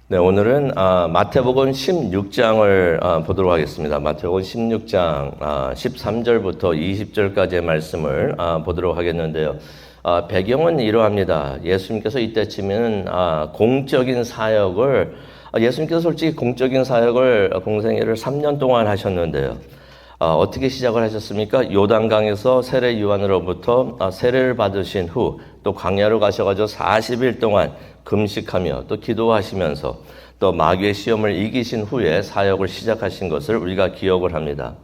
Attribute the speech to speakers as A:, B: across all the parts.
A: 네, 오늘은 마태복음 16장을 보도록 하겠습니다. 마태복음 16장 13절부터 20절까지의 말씀을 보도록 하겠는데요. 배경은 이러합니다. 예수님께서 이때쯤에는 공적인 사역을 예수님께서 솔직히 공적인 사역을 공생애를 3년 동안 하셨는데요. 어떻게 시작을 하셨습니까? 요단강에서 세례 요한으로부터 세례를 받으신 후 또 광야로 가셔가지고 40일 동안 금식하며 또 기도하시면서 또 마귀의 시험을 이기신 후에 사역을 시작하신 것을 우리가 기억을 합니다.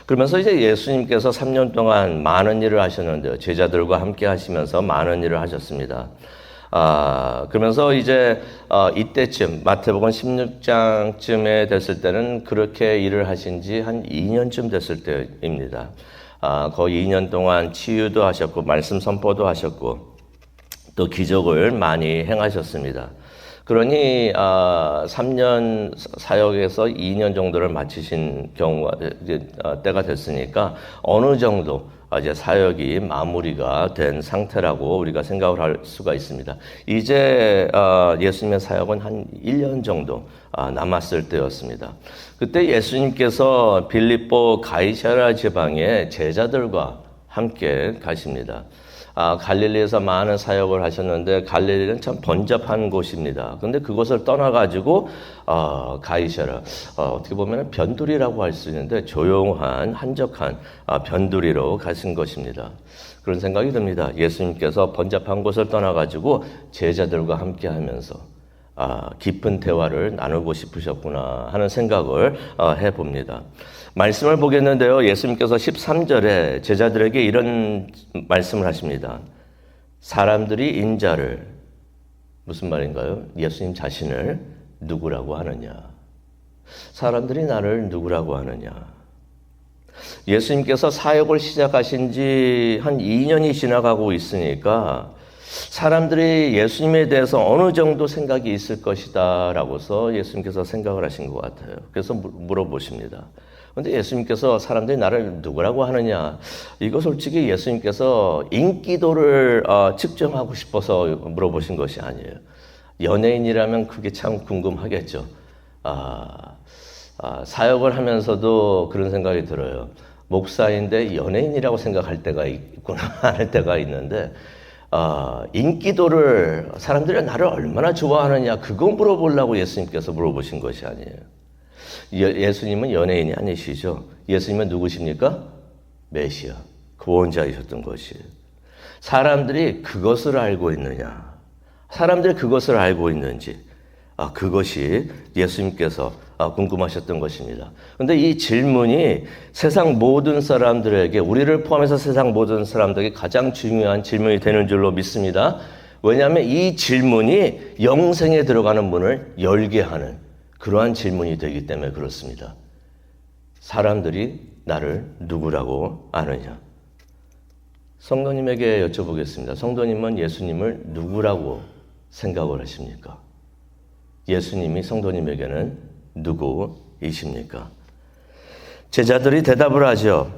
A: 그러면서 이제 예수님께서 3년 동안 많은 일을 하셨는데요. 제자들과 함께 하시면서 많은 일을 하셨습니다. 그러면서 이제 이때쯤 마태복음 16장쯤에 됐을 때는 그렇게 일을 하신 지 한 2년쯤 됐을 때입니다. 거의 2년 동안 치유도 하셨고 말씀 선포도 하셨고 또 기적을 많이 행하셨습니다. 그러니 3년 사역에서 2년 정도를 마치신 경우가 때가 됐으니까 어느 정도 이제 사역이 마무리가 된 상태라고 우리가 생각을 할 수가 있습니다. 이제 예수님의 사역은 한 1년 정도 남았을 때였습니다. 그때 예수님께서 빌립보 가이사랴 지방의 제자들과 함께 가십니다. 갈릴리에서 많은 사역을 하셨는데 갈릴리는 참 번잡한 곳입니다. 그런데 그곳을 떠나가지고 가이사랴 어떻게 보면 변두리라고 할 수 있는데 조용한 한적한 변두리로 가신 것입니다. 그런 생각이 듭니다. 예수님께서 번잡한 곳을 떠나가지고 제자들과 함께하면서 깊은 대화를 나누고 싶으셨구나 하는 생각을 해봅니다. 말씀을 보겠는데요. 예수님께서 13절에 제자들에게 이런 말씀을 하십니다. 사람들이 인자를 무슨 말인가요? 예수님 자신을 누구라고 하느냐? 사람들이 나를 누구라고 하느냐? 예수님께서 사역을 시작하신 지 한 2년이 지나가고 있으니까 사람들이 예수님에 대해서 어느 정도 생각이 있을 것이다 라고서 예수님께서 생각을 하신 것 같아요. 그래서 물어보십니다. 그런데 예수님께서 사람들이 나를 누구라고 하느냐? 이거 솔직히 예수님께서 인기도를 측정하고 싶어서 물어보신 것이 아니에요. 연예인이라면 그게 참 궁금하겠죠. 사역을 하면서도 그런 생각이 들어요. 목사인데 연예인이라고 생각할 때가 있구나 할 때가 있는데 인기도를 사람들이 나를 얼마나 좋아하느냐 그거 물어보려고 예수님께서 물어보신 것이 아니에요. 예수님은 연예인이 아니시죠. 예수님은 누구십니까? 메시아, 구원자이셨던 것이에요. 사람들이 그것을 알고 있느냐, 사람들이 그것을 알고 있는지 그것이 예수님께서 궁금하셨던 것입니다. 그런데 이 질문이 세상 모든 사람들에게, 우리를 포함해서 세상 모든 사람들에게 가장 중요한 질문이 되는 줄로 믿습니다. 왜냐하면 이 질문이 영생에 들어가는 문을 열게 하는 그러한 질문이 되기 때문에 그렇습니다. 사람들이 나를 누구라고 아느냐? 성도님에게 여쭤보겠습니다. 성도님은 예수님을 누구라고 생각을 하십니까? 예수님이 성도님에게는 누구이십니까? 제자들이 대답을 하죠.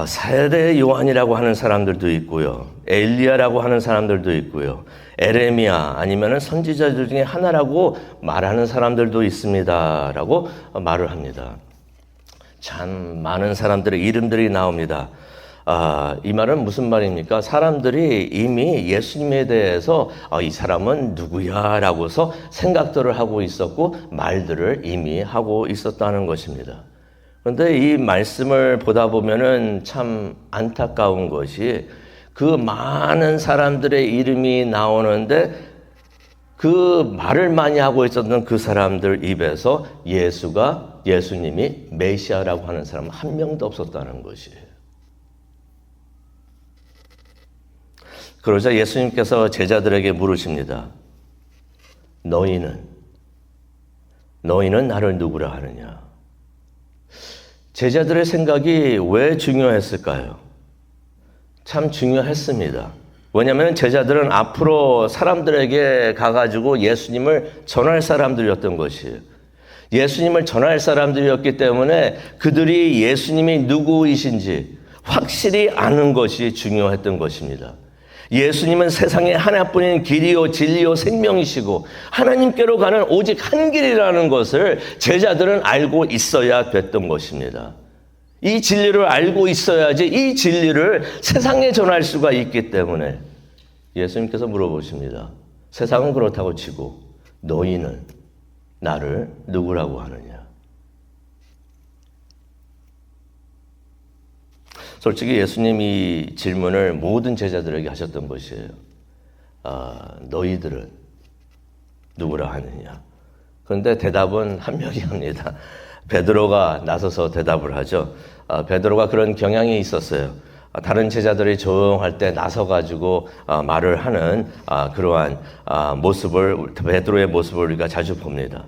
A: 세례 요한이라고 하는 사람들도 있고요. 엘리야라고 하는 사람들도 있고요. 에레미야 아니면 선지자들 중에 하나라고 말하는 사람들도 있습니다. 라고 말을 합니다. 참 많은 사람들의 이름들이 나옵니다. 이 말은 무슨 말입니까? 사람들이 이미 예수님에 대해서 이 사람은 누구야? 라고서 생각들을 하고 있었고 말들을 이미 하고 있었다는 것입니다. 그런데 이 말씀을 보다 보면은 참 안타까운 것이 그 많은 사람들의 이름이 나오는데 그 말을 많이 하고 있었던 그 사람들 입에서 예수님이 메시아라고 하는 사람은 한 명도 없었다는 것이에요. 그러자 예수님께서 제자들에게 물으십니다. 너희는 나를 누구라 하느냐? 제자들의 생각이 왜 중요했을까요? 참 중요했습니다. 왜냐하면 제자들은 앞으로 사람들에게 가가지고 예수님을 전할 사람들이었던 것이에요. 예수님을 전할 사람들이었기 때문에 그들이 예수님이 누구이신지 확실히 아는 것이 중요했던 것입니다. 예수님은 세상에 하나뿐인 길이요 진리요 생명이시고 하나님께로 가는 오직 한 길이라는 것을 제자들은 알고 있어야 됐던 것입니다. 이 진리를 알고 있어야지 이 진리를 세상에 전할 수가 있기 때문에 예수님께서 물어보십니다. 세상은 그렇다고 치고 너희는 나를 누구라고 하느냐? 솔직히 예수님이 질문을 모든 제자들에게 하셨던 것이에요. 너희들은 누구라 하느냐? 그런데 대답은 한 명이 합니다. 베드로가 나서서 대답을 하죠. 베드로가 그런 경향이 있었어요. 다른 제자들이 조용할 때 나서가지고 말을 하는 그러한 모습을, 베드로의 모습을 우리가 자주 봅니다.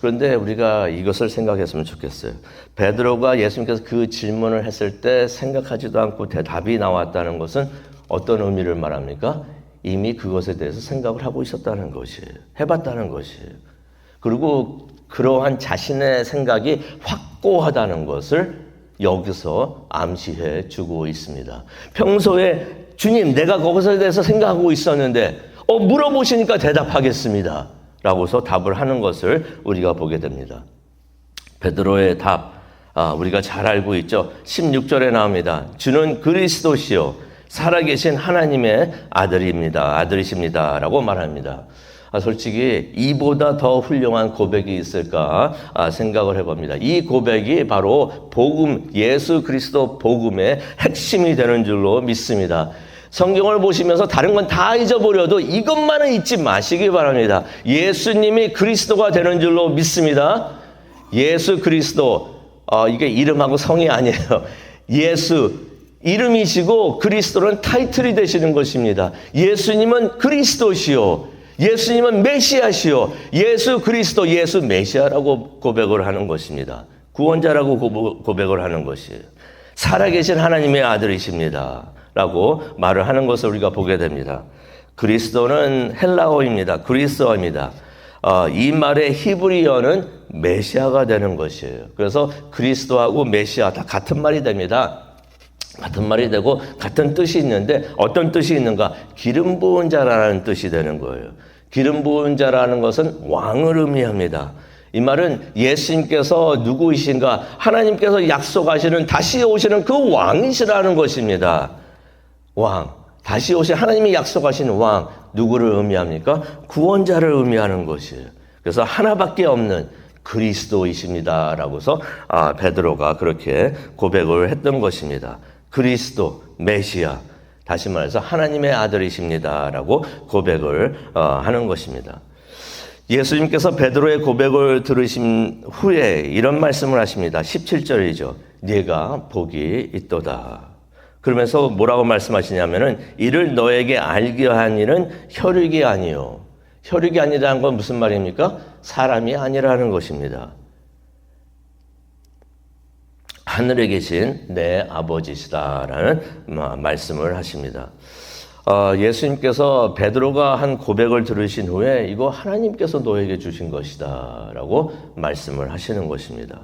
A: 그런데 우리가 이것을 생각했으면 좋겠어요. 베드로가 예수님께서 그 질문을 했을 때 생각하지도 않고 대답이 나왔다는 것은 어떤 의미를 말합니까? 이미 그것에 대해서 생각을 하고 있었다는 것이에요. 해봤다는 것이에요. 그리고 그러한 자신의 생각이 확고하다는 것을 여기서 암시해 주고 있습니다. 평소에 주님, 내가 그것에 대해서 생각하고 있었는데 물어보시니까 대답하겠습니다 라고서 답을 하는 것을 우리가 보게 됩니다. 베드로의 답, 우리가 잘 알고 있죠. 16절에 나옵니다. 주는 그리스도시요 살아계신 하나님의 아들이십니다 라고 말합니다. 솔직히 이보다 더 훌륭한 고백이 있을까 생각을 해봅니다. 이 고백이 바로 복음, 예수 그리스도 복음의 핵심이 되는 줄로 믿습니다. 성경을 보시면서 다른 건 다 잊어버려도 이것만은 잊지 마시기 바랍니다. 예수님이 그리스도가 되는 줄로 믿습니다. 예수 그리스도, 이게 이름하고 성이 아니에요. 예수, 이름이시고 그리스도는 타이틀이 되시는 것입니다. 예수님은 그리스도시요. 예수님은 메시아시요. 예수 그리스도, 예수 메시아라고 고백을 하는 것입니다. 구원자라고 고백을 하는 것이에요. 살아계신 하나님의 아들이십니다 라고 말을 하는 것을 우리가 보게 됩니다. 그리스도는 헬라어입니다. 그리스어입니다. 이 말의 히브리어는 메시아가 되는 것이에요. 그래서 그리스도하고 메시아 다 같은 말이 됩니다. 같은 말이 되고 같은 뜻이 있는데 어떤 뜻이 있는가? 기름 부은 자라는 뜻이 되는 거예요. 기름 부은 자라는 것은 왕을 의미합니다. 이 말은 예수님께서 누구이신가? 하나님께서 약속하시는 다시 오시는 그 왕이시라는 것입니다. 왕, 다시 오신 하나님이 약속하신 왕, 누구를 의미합니까? 구원자를 의미하는 것이에요. 그래서 하나밖에 없는 그리스도이십니다라고서 베드로가 그렇게 고백을 했던 것입니다. 그리스도, 메시아, 다시 말해서 하나님의 아들이십니다라고 고백을 하는 것입니다. 예수님께서 베드로의 고백을 들으신 후에 이런 말씀을 하십니다. 17절이죠. 네가 복이 있도다. 그러면서 뭐라고 말씀하시냐면은 이를 너에게 알게 한 일은 혈육이 아니요. 혈육이 아니라는 건 무슨 말입니까? 사람이 아니라는 것입니다. 하늘에 계신 내 아버지시다라는 말씀을 하십니다. 예수님께서 베드로가 한 고백을 들으신 후에 이거 하나님께서 너에게 주신 것이다 라고 말씀을 하시는 것입니다.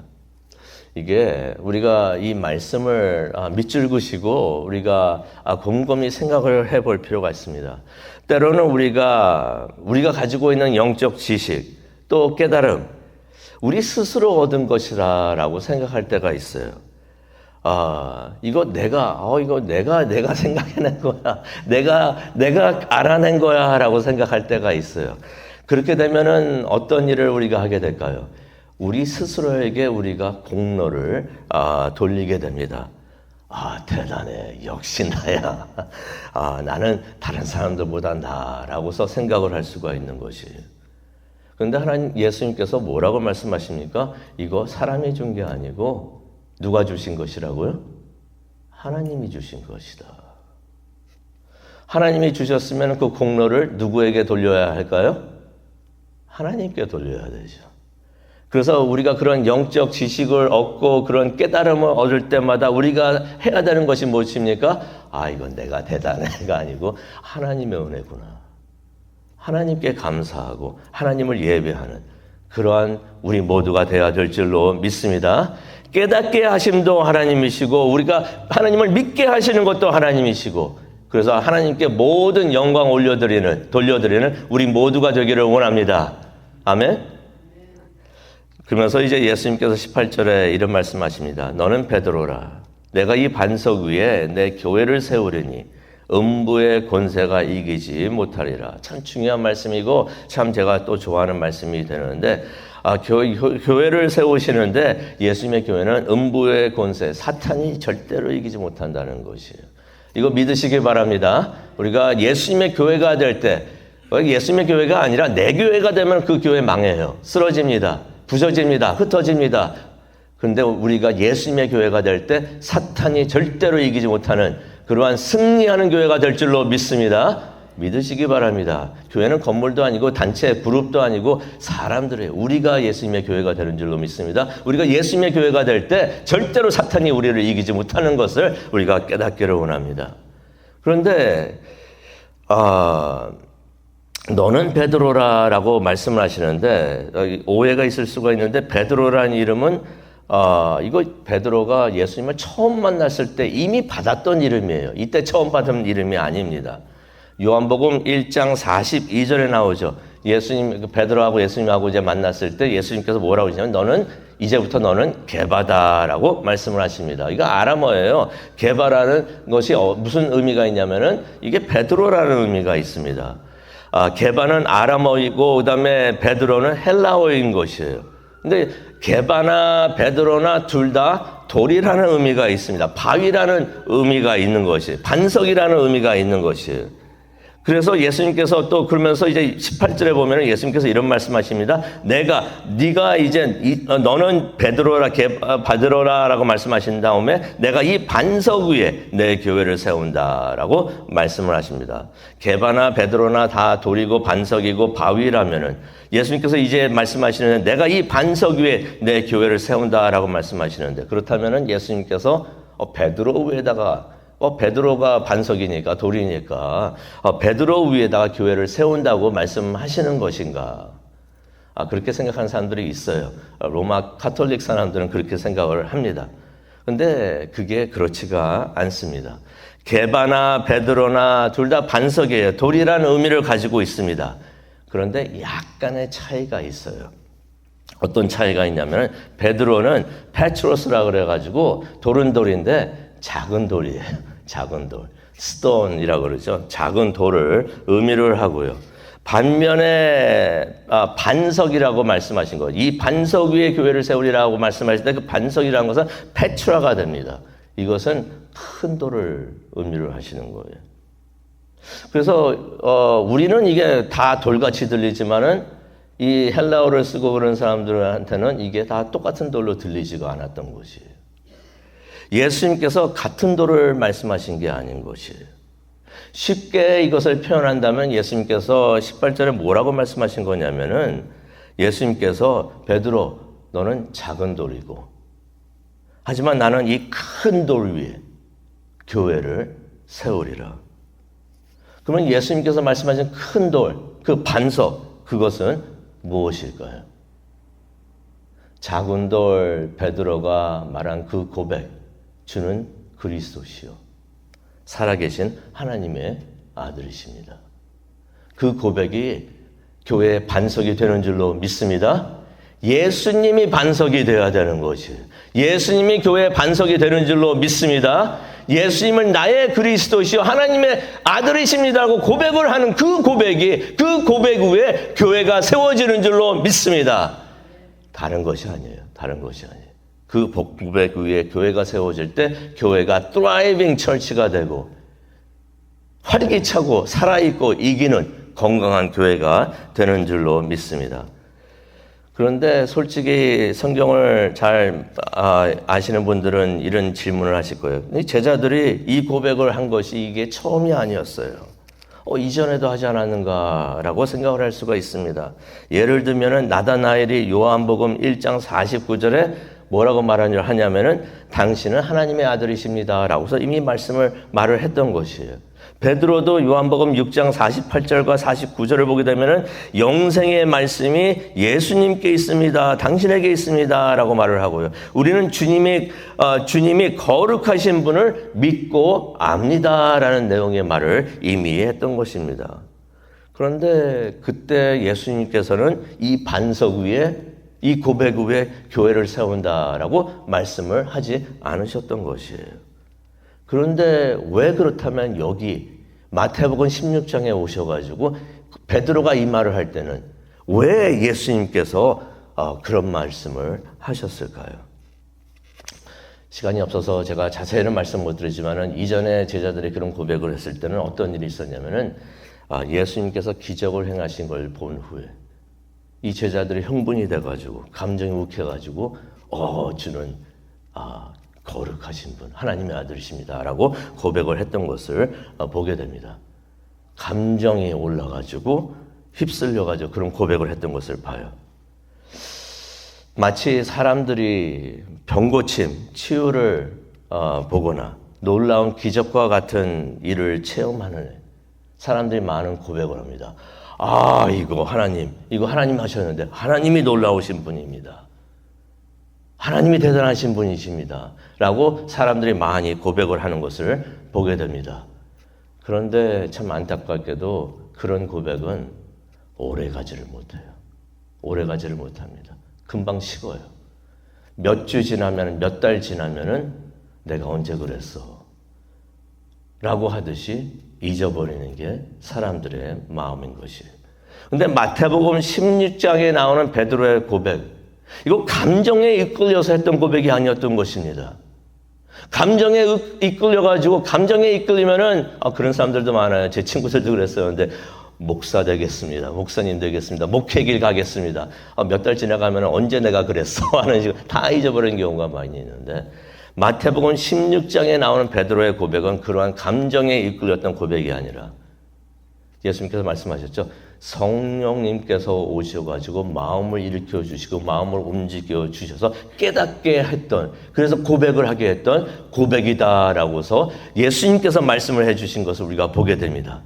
A: 이게 우리가 이 말씀을 밑줄 그시고 우리가 곰곰이 생각을 해볼 필요가 있습니다. 때로는 우리가 가지고 있는 영적 지식 또 깨달음 우리 스스로 얻은 것이라고 생각할 때가 있어요. 이거 내가 생각해낸 거야. 내가 알아낸 거야. 라고 생각할 때가 있어요. 그렇게 되면은 어떤 일을 우리가 하게 될까요? 우리 스스로에게 우리가 공로를 돌리게 됩니다. 대단해. 역시 나야. 나는 다른 사람들보다 나라고서 생각을 할 수가 있는 것이에요. 그런데 하나님 예수님께서 뭐라고 말씀하십니까? 이거 사람이 준 게 아니고 누가 주신 것이라고요? 하나님이 주신 것이다. 하나님이 주셨으면 그 공로를 누구에게 돌려야 할까요? 하나님께 돌려야 되죠. 그래서 우리가 그런 영적 지식을 얻고 그런 깨달음을 얻을 때마다 우리가 해야 되는 것이 무엇입니까? 이건 내가 대단해가 아니고 하나님의 은혜구나. 하나님께 감사하고 하나님을 예배하는 그러한 우리 모두가 되어야 될 줄로 믿습니다. 깨닫게 하심도 하나님이시고 우리가 하나님을 믿게 하시는 것도 하나님이시고 그래서 하나님께 모든 영광 돌려드리는 우리 모두가 되기를 원합니다. 아멘? 그러면서 이제 예수님께서 18절에 이런 말씀하십니다. 너는 베드로라. 내가 이 반석 위에 내 교회를 세우리니 음부의 권세가 이기지 못하리라. 참 중요한 말씀이고 참 제가 또 좋아하는 말씀이 되는데 교회를 세우시는데 예수님의 교회는 음부의 권세, 사탄이 절대로 이기지 못한다는 것이에요. 이거 믿으시기 바랍니다. 우리가 예수님의 교회가 될 때, 예수님의 교회가 아니라 내 교회가 되면 그 교회 망해요. 쓰러집니다. 부서집니다. 흩어집니다. 그런데 우리가 예수님의 교회가 될 때 사탄이 절대로 이기지 못하는 그러한 승리하는 교회가 될 줄로 믿습니다. 믿으시기 바랍니다. 교회는 건물도 아니고 단체, 그룹도 아니고 사람들이에요. 우리가 예수님의 교회가 되는 줄로 믿습니다. 우리가 예수님의 교회가 될 때 절대로 사탄이 우리를 이기지 못하는 것을 우리가 깨닫기를 원합니다. 그런데 너는 베드로라라고 말씀을 하시는데 오해가 있을 수가 있는데 베드로라는 이름은 이거 베드로가 예수님을 처음 만났을 때 이미 받았던 이름이에요. 이때 처음 받은 이름이 아닙니다. 요한복음 1장 42절에 나오죠. 베드로하고 예수님하고 이제 만났을 때 예수님께서 뭐라고 하시냐면 이제부터 너는 게바다라고 말씀을 하십니다. 이거 아람어예요. 게바라는 것이 무슨 의미가 있냐면은 이게 베드로라는 의미가 있습니다. 게바는 아람어이고 그다음에 베드로는 헬라어인 것이에요. 근데 게바나 베드로나 둘 다 돌이라는 의미가 있습니다. 바위라는 의미가 있는 것이, 반석이라는 의미가 있는 것이에요. 그래서 예수님께서 또 그러면서 이제 18절에 보면 예수님께서 이런 말씀하십니다. 네가 이제 너는 베드로라라고 말씀하신 다음에 내가 이 반석 위에 내 교회를 세운다라고 말씀을 하십니다. 게바나 베드로나 다 돌이고 반석이고 바위라면은 예수님께서 이제 말씀하시는 내가 이 반석 위에 내 교회를 세운다라고 말씀하시는데 그렇다면은 예수님께서 베드로 위에다가 베드로가 반석이니까 돌이니까 베드로 위에다가 교회를 세운다고 말씀하시는 것인가? 그렇게 생각하는 사람들이 있어요. 로마 카톨릭 사람들은 그렇게 생각을 합니다. 그런데 그게 그렇지가 않습니다. 게바나 베드로나 둘 다 반석이에요. 돌이라는 의미를 가지고 있습니다. 그런데 약간의 차이가 있어요. 어떤 차이가 있냐면 베드로는 페트로스라고 그래가지고 돌은 돌인데 작은 돌이에요. 작은 돌, 스톤이라고 그러죠. 작은 돌을 의미를 하고요. 반면에 반석이라고 말씀하신 거예요. 이 반석 위에 교회를 세우리라고 말씀하실 때 그 반석이라는 것은 페트라가 됩니다. 이것은 큰 돌을 의미를 하시는 거예요. 그래서 우리는 이게 다 돌같이 들리지만은 이 헬라어를 쓰고 그런 사람들한테는 이게 다 똑같은 돌로 들리지가 않았던 것이에요. 예수님께서 같은 돌을 말씀하신 게 아닌 것이에요. 쉽게 이것을 표현한다면 예수님께서 18절에 뭐라고 말씀하신 거냐면은 예수님께서 베드로 너는 작은 돌이고 하지만 나는 이 큰 돌 위에 교회를 세우리라. 그러면 예수님께서 말씀하신 큰 돌, 그 반석, 그것은 무엇일까요? 작은 돌 베드로가 말한 그 고백, 주는 그리스도시요 살아계신 하나님의 아들이십니다. 그 고백이 교회의 반석이 되는 줄로 믿습니다. 예수님이 반석이 되어야 되는 것이에요. 예수님이 교회의 반석이 되는 줄로 믿습니다. 예수님은 나의 그리스도시요 하나님의 아들이십니다라고 고백을 하는 그 고백 위에 교회가 세워지는 줄로 믿습니다. 다른 것이 아니에요. 다른 것이 아니에요. 그 고백 위에 교회가 세워질 때 교회가 thriving church가 되고 활기차고 살아있고 이기는 건강한 교회가 되는 줄로 믿습니다. 그런데 솔직히 성경을 잘 아시는 분들은 이런 질문을 하실 거예요. 제자들이 이 고백을 한 것이 이게 처음이 아니었어요. 이전에도 하지 않았는가라고 생각을 할 수가 있습니다. 예를 들면은 나다나엘이 요한복음 1장 49절에 뭐라고 하냐면은 당신은 하나님의 아들이십니다라고서 이미 말을 했던 것이에요. 베드로도 요한복음 6장 48절과 49절을 보게 되면은 영생의 말씀이 예수님께 있습니다. 당신에게 있습니다. 라고 말을 하고요. 우리는 주님이 거룩하신 분을 믿고 압니다. 라는 내용의 말을 이미 했던 것입니다. 그런데 그때 예수님께서는 이 반석 위에 이 고백 위에 교회를 세운다라고 말씀을 하지 않으셨던 것이에요. 그런데 왜 그렇다면 여기 마태복음 16장에 오셔가지고 베드로가 이 말을 할 때는 왜 예수님께서 그런 말씀을 하셨을까요? 시간이 없어서 제가 자세히는 말씀 못 드리지만은 이전에 제자들이 그런 고백을 했을 때는 어떤 일이 있었냐면은 예수님께서 기적을 행하신 걸 본 후에 이 제자들이 흥분이 돼가지고 감정이 욱해가지고 주는 거룩하신 분 하나님의 아들이십니다 라고 고백을 했던 것을 보게 됩니다. 감정이 올라가지고 휩쓸려가지고 그런 고백을 했던 것을 봐요. 마치 사람들이 병고침, 치유를 보거나 놀라운 기적과 같은 일을 체험하는 사람들이 많은 고백을 합니다. 이거 하나님 하셨는데 하나님이 놀라우신 분입니다. 하나님이 대단하신 분이십니다. 라고 사람들이 많이 고백을 하는 것을 보게 됩니다. 그런데 참 안타깝게도 그런 고백은 오래가지를 못해요. 오래가지를 못합니다. 금방 식어요. 몇 주 지나면, 몇 달 지나면은 내가 언제 그랬어? 라고 하듯이 잊어버리는 게 사람들의 마음인 것이에요. 근데 마태복음 16장에 나오는 베드로의 고백, 이거 감정에 이끌려서 했던 고백이 아니었던 것입니다. 감정에 이끌려가지고 감정에 이끌리면은 그런 사람들도 많아요. 제 친구들도 그랬어요. 근데 목사 되겠습니다. 목사님 되겠습니다. 목회길 가겠습니다. 몇 달 지나가면 언제 내가 그랬어? 하는 식으로 다 잊어버리는 경우가 많이 있는데 마태복음 16장에 나오는 베드로의 고백은 그러한 감정에 이끌렸던 고백이 아니라 예수님께서 말씀하셨죠. 성령님께서 오셔가지고 마음을 일으켜 주시고 마음을 움직여 주셔서 깨닫게 했던, 그래서 고백을 하게 했던 고백이다라고서 예수님께서 말씀을 해주신 것을 우리가 보게 됩니다.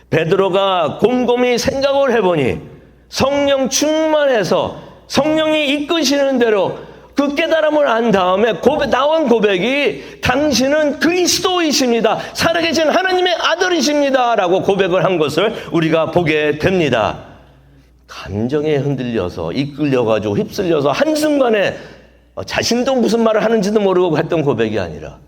A: 베드로가 곰곰이 생각을 해보니 성령 충만해서 성령이 이끄시는 대로 그 깨달음을 안 다음에 나온 고백이 당신은 그리스도이십니다. 살아계신 하나님의 아들이십니다. 라고 고백을 한 것을 우리가 보게 됩니다. 감정에 흔들려서 이끌려가지고 휩쓸려서 한순간에 자신도 무슨 말을 하는지도 모르고 했던 고백이 아니라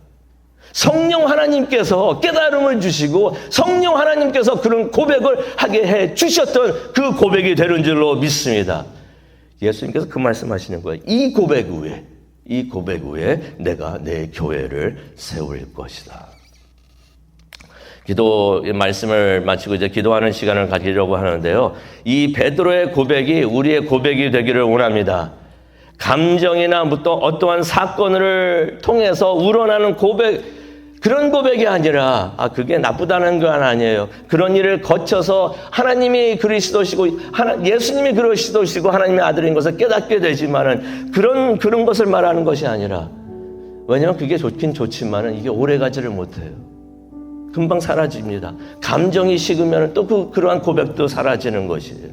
A: 성령 하나님께서 깨달음을 주시고 성령 하나님께서 그런 고백을 하게 해 주셨던 그 고백이 되는 줄로 믿습니다. 예수님께서 그 말씀하시는 거예요. 이 고백 위에 내가 내 교회를 세울 것이다. 기도 말씀을 마치고 이제 기도하는 시간을 가지려고 하는데요. 이 베드로의 고백이 우리의 고백이 되기를 원합니다. 감정이나 또 어떠한 사건을 통해서 우러나는 고백, 그런 고백이 아니라 그게 나쁘다는 건 아니에요. 그런 일을 거쳐서 하나님이 그리스도시고 예수님이 그리스도시고 하나님의 아들인 것을 깨닫게 되지만은 그런 것을 말하는 것이 아니라, 왜냐하면 그게 좋긴 좋지만은 이게 오래가지를 못해요. 금방 사라집니다. 감정이 식으면 또 그러한 고백도 사라지는 것이에요.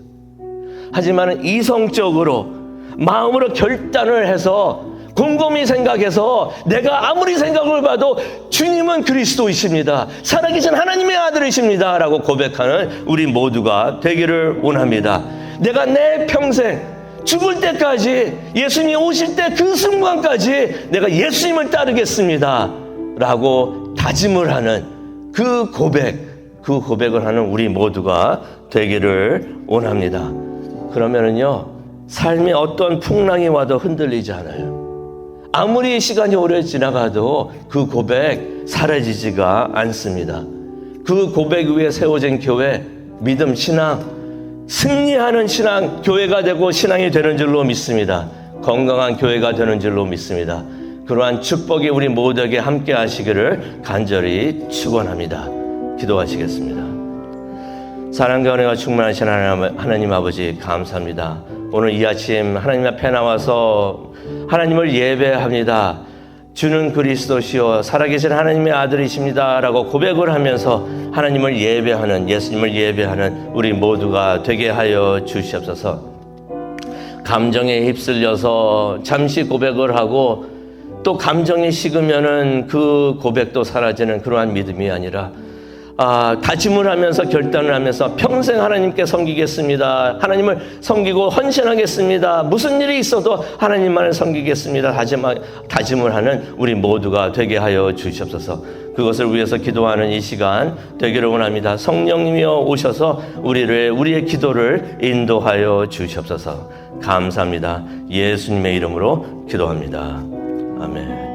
A: 하지만 이성적으로 마음으로 결단을 해서 곰곰이 생각해서 내가 아무리 생각을 봐도 주님은 그리스도이십니다. 살아계신 하나님의 아들이십니다. 라고 고백하는 우리 모두가 되기를 원합니다. 내가 내 평생 죽을 때까지 예수님이 오실 때 그 순간까지 내가 예수님을 따르겠습니다. 라고 다짐을 하는 그 고백을 하는 우리 모두가 되기를 원합니다. 그러면은요, 삶에 어떤 풍랑이 와도 흔들리지 않아요. 아무리 시간이 오래 지나가도 그 고백 사라지지가 않습니다. 그 고백 위에 세워진 교회, 믿음, 신앙, 승리하는 신앙, 교회가 되고 신앙이 되는 줄로 믿습니다. 건강한 교회가 되는 줄로 믿습니다. 그러한 축복이 우리 모두에게 함께 하시기를 간절히 축원합니다. 기도하시겠습니다. 사랑과 은혜가 충만하신 하나님 아버지 감사합니다. 오늘 이 아침 하나님 앞에 나와서 하나님을 예배합니다. 주는 그리스도시요 살아계신 하나님의 아들이십니다 라고 고백을 하면서 하나님을 예배하는, 예수님을 예배하는 우리 모두가 되게 하여 주시옵소서. 감정에 휩쓸려서 잠시 고백을 하고 또 감정이 식으면은 그 고백도 사라지는 그러한 믿음이 아니라 다짐을 하면서 결단을 하면서 평생 하나님께 섬기겠습니다. 하나님을 섬기고 헌신하겠습니다. 무슨 일이 있어도 하나님만을 섬기겠습니다. 다짐을 하는 우리 모두가 되게 하여 주시옵소서. 그것을 위해서 기도하는 이 시간 되기를 원합니다. 성령님이여 오셔서 우리의 기도를 인도하여 주시옵소서. 감사합니다. 예수님의 이름으로 기도합니다. 아멘.